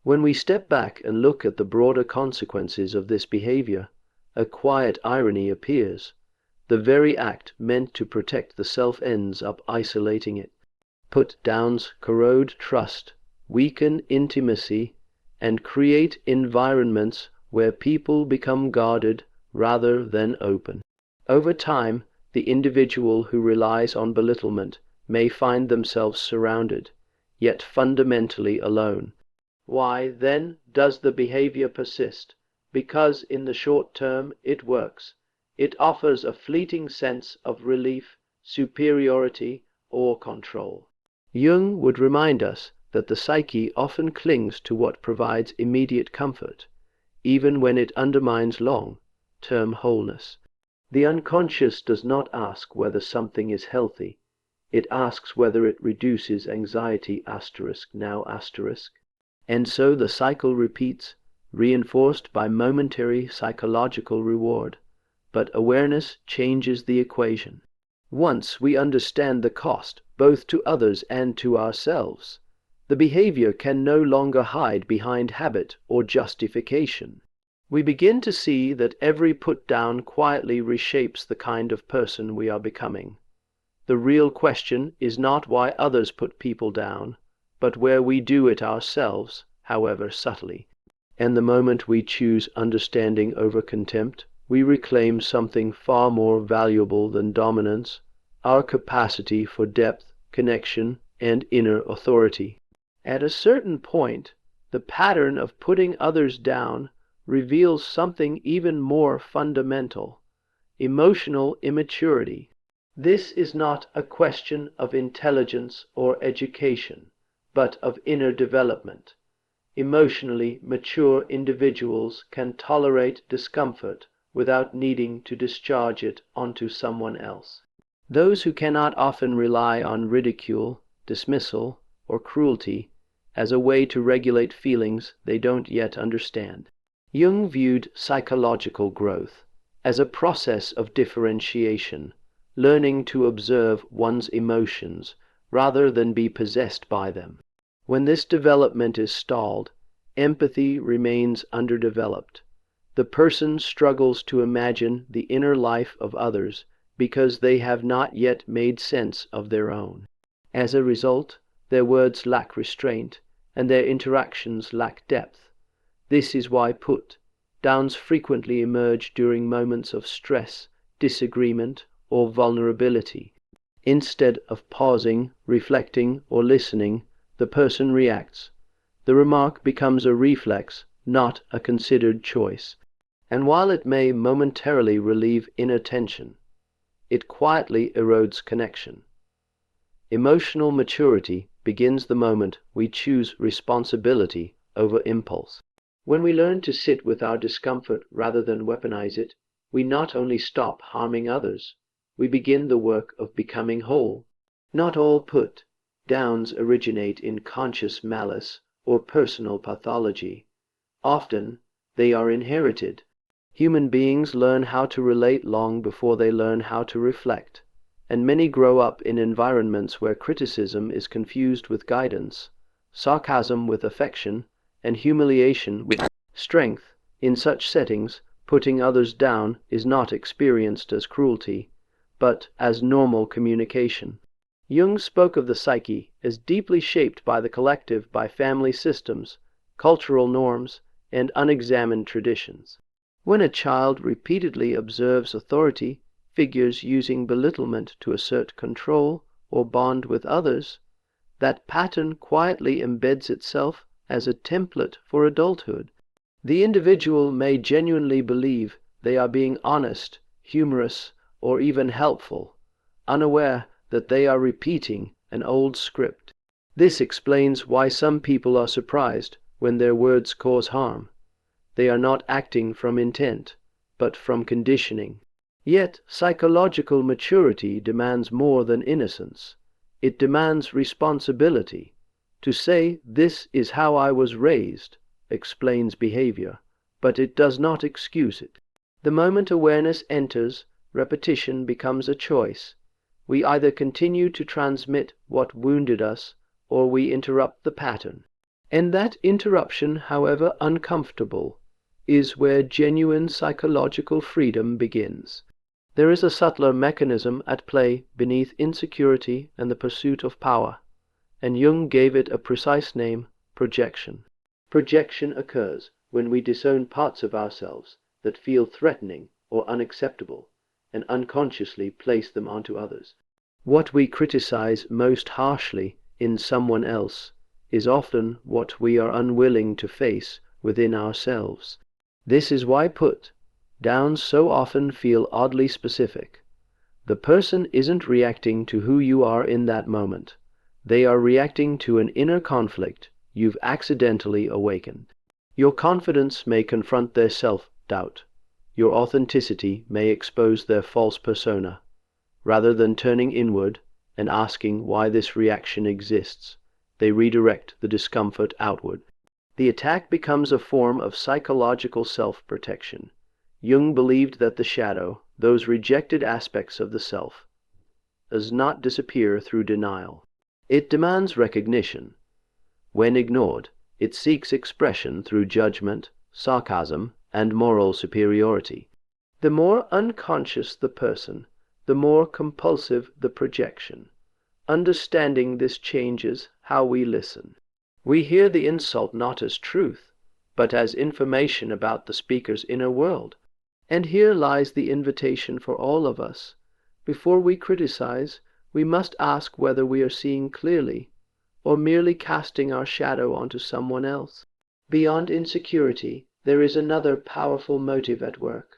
When we step back and look at the broader consequences of this behavior, a quiet irony appears. The very act meant to protect the self ends up isolating it. Put-downs corrode trust, weaken intimacy, and create environments where people become guarded rather than open. Over time, the individual who relies on belittlement may find themselves surrounded, yet fundamentally alone. Why, then, does the behavior persist? Because in the short term it works. It offers a fleeting sense of relief, superiority, or control. Jung would remind us that the psyche often clings to what provides immediate comfort, even when it undermines long-term wholeness. The unconscious does not ask whether something is healthy. It asks whether it reduces anxiety now. And so the cycle repeats, reinforced by momentary psychological reward. But awareness changes the equation. Once we understand the cost, both to others and to ourselves, the behavior can no longer hide behind habit or justification. We begin to see that every put-down quietly reshapes the kind of person we are becoming. The real question is not why others put people down, but where we do it ourselves, however subtly. And the moment we choose understanding over contempt, we reclaim something far more valuable than dominance, our capacity for depth, connection, and inner authority. At a certain point, the pattern of putting others down reveals something even more fundamental: emotional immaturity. This is not a question of intelligence or education, but of inner development. Emotionally mature individuals can tolerate discomfort without needing to discharge it onto someone else. Those who cannot often rely on ridicule, dismissal, or cruelty as a way to regulate feelings they don't yet understand. Jung viewed psychological growth as a process of differentiation, learning to observe one's emotions rather than be possessed by them. When this development is stalled, empathy remains underdeveloped. The person struggles to imagine the inner life of others because they have not yet made sense of their own. As a result, their words lack restraint and their interactions lack depth. This is why put-downs frequently emerge during moments of stress, disagreement, or vulnerability. Instead of pausing, reflecting, or listening, the person reacts. The remark becomes a reflex, not a considered choice. And while it may momentarily relieve inner tension, it quietly erodes connection. Emotional maturity begins the moment we choose responsibility over impulse. When we learn to sit with our discomfort rather than weaponize it, we not only stop harming others, we begin the work of becoming whole. Not all put-downs originate in conscious malice or personal pathology. Often, they are inherited. Human beings learn how to relate long before they learn how to reflect, and many grow up in environments where criticism is confused with guidance, sarcasm with affection, and humiliation with strength. In such settings, putting others down is not experienced as cruelty, but as normal communication. Jung spoke of the psyche as deeply shaped by the collective, by family systems, cultural norms, and unexamined traditions. When a child repeatedly observes authority figures using belittlement to assert control or bond with others, that pattern quietly embeds itself as a template for adulthood. The individual may genuinely believe they are being honest, humorous, or even helpful, unaware that they are repeating an old script. This explains why some people are surprised when their words cause harm. They are not acting from intent, but from conditioning. Yet psychological maturity demands more than innocence. It demands responsibility. To say, "This is how I was raised," explains behavior, but it does not excuse it. The moment awareness enters, repetition becomes a choice. We either continue to transmit what wounded us, or we interrupt the pattern. And that interruption, however uncomfortable, is where genuine psychological freedom begins. There is a subtler mechanism at play beneath insecurity and the pursuit of power, and Jung gave it a precise name: projection. Projection occurs when we disown parts of ourselves that feel threatening or unacceptable, and unconsciously place them onto others. What we criticize most harshly in someone else is often what we are unwilling to face within ourselves. This is why put downs so often feel oddly specific. The person isn't reacting to who you are in that moment. They are reacting to an inner conflict you've accidentally awakened. Your confidence may confront their self-doubt. Your authenticity may expose their false persona. Rather than turning inward and asking why this reaction exists, they redirect the discomfort outward. The attack becomes a form of psychological self-protection. Jung believed that the shadow, those rejected aspects of the self, does not disappear through denial. It demands recognition. When ignored, it seeks expression through judgment, sarcasm, and moral superiority. The more unconscious the person, the more compulsive the projection. Understanding this changes how we listen. We hear the insult not as truth, but as information about the speaker's inner world. And here lies the invitation for all of us. Before we criticize, we must ask whether we are seeing clearly, or merely casting our shadow onto someone else. Beyond insecurity, there is another powerful motive at work: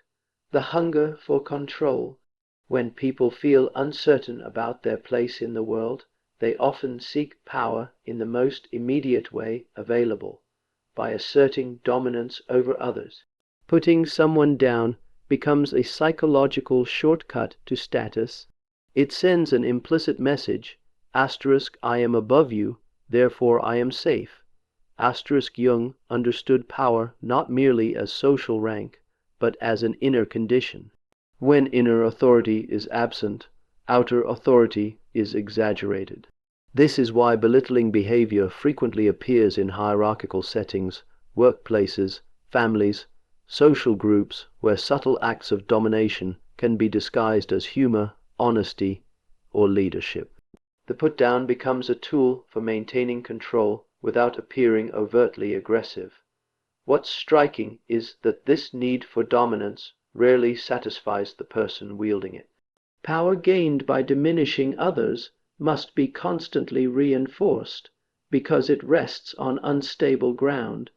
the hunger for control. When people feel uncertain about their place in the world, they often seek power in the most immediate way available, by asserting dominance over others. Putting someone down becomes a psychological shortcut to status. It sends an implicit message: I am above you, therefore I am safe. Jung understood power not merely as social rank, but as an inner condition. When inner authority is absent, outer authority is exaggerated. This is why belittling behavior frequently appears in hierarchical settings, workplaces, families, social groups, where subtle acts of domination can be disguised as humor, honesty, or leadership. The put-down becomes a tool for maintaining control without appearing overtly aggressive. What's striking is that this need for dominance rarely satisfies the person wielding it. Power gained by diminishing others must be constantly reinforced, because it rests on unstable ground.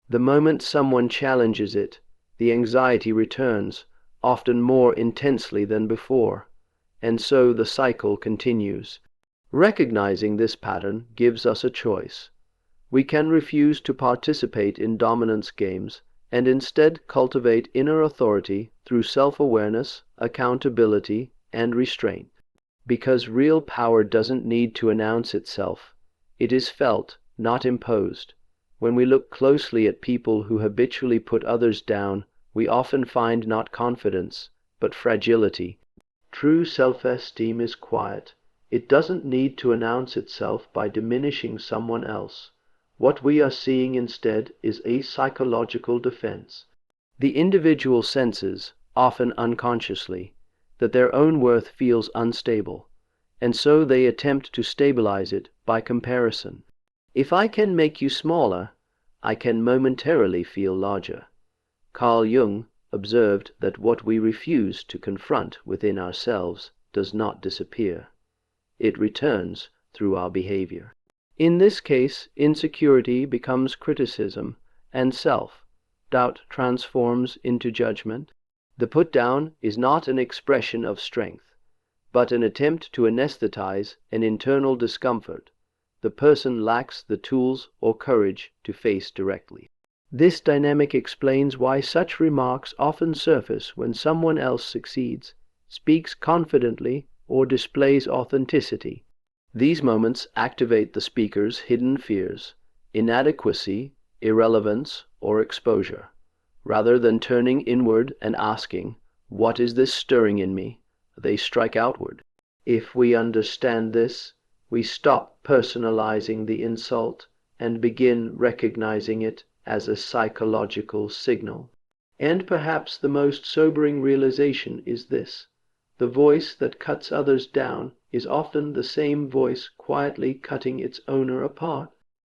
The moment someone challenges it, the anxiety returns, often more intensely than before, and so the cycle continues. Recognizing this pattern gives us a choice. We can refuse to participate in dominance games and instead cultivate inner authority through self-awareness, accountability, and restraint. Because real power doesn't need to announce itself. It is felt, not imposed. When we look closely at people who habitually put others down, we often find not confidence, but fragility. True self-esteem is quiet. It doesn't need to announce itself by diminishing someone else. What we are seeing instead is a psychological defense. The individual senses, often unconsciously, that their own worth feels unstable, and so they attempt to stabilize it by comparison. If I can make you smaller, I can momentarily feel larger. Carl Jung observed that what we refuse to confront within ourselves does not disappear. It returns through our behavior. In this case, insecurity becomes criticism, and self-doubt transforms into judgment. The put-down is not an expression of strength, but an attempt to anesthetize an internal discomfort the person lacks the tools or courage to face directly. This dynamic explains why such remarks often surface when someone else succeeds, speaks confidently, or displays authenticity. These moments activate the speaker's hidden fears: inadequacy, irrelevance, or exposure. Rather than turning inward and asking, "What is this stirring in me?" they strike outward. If we understand this, we stop personalizing the insult and begin recognizing it as a psychological signal. And perhaps the most sobering realization is this: the voice that cuts others down is often the same voice quietly cutting its owner apart.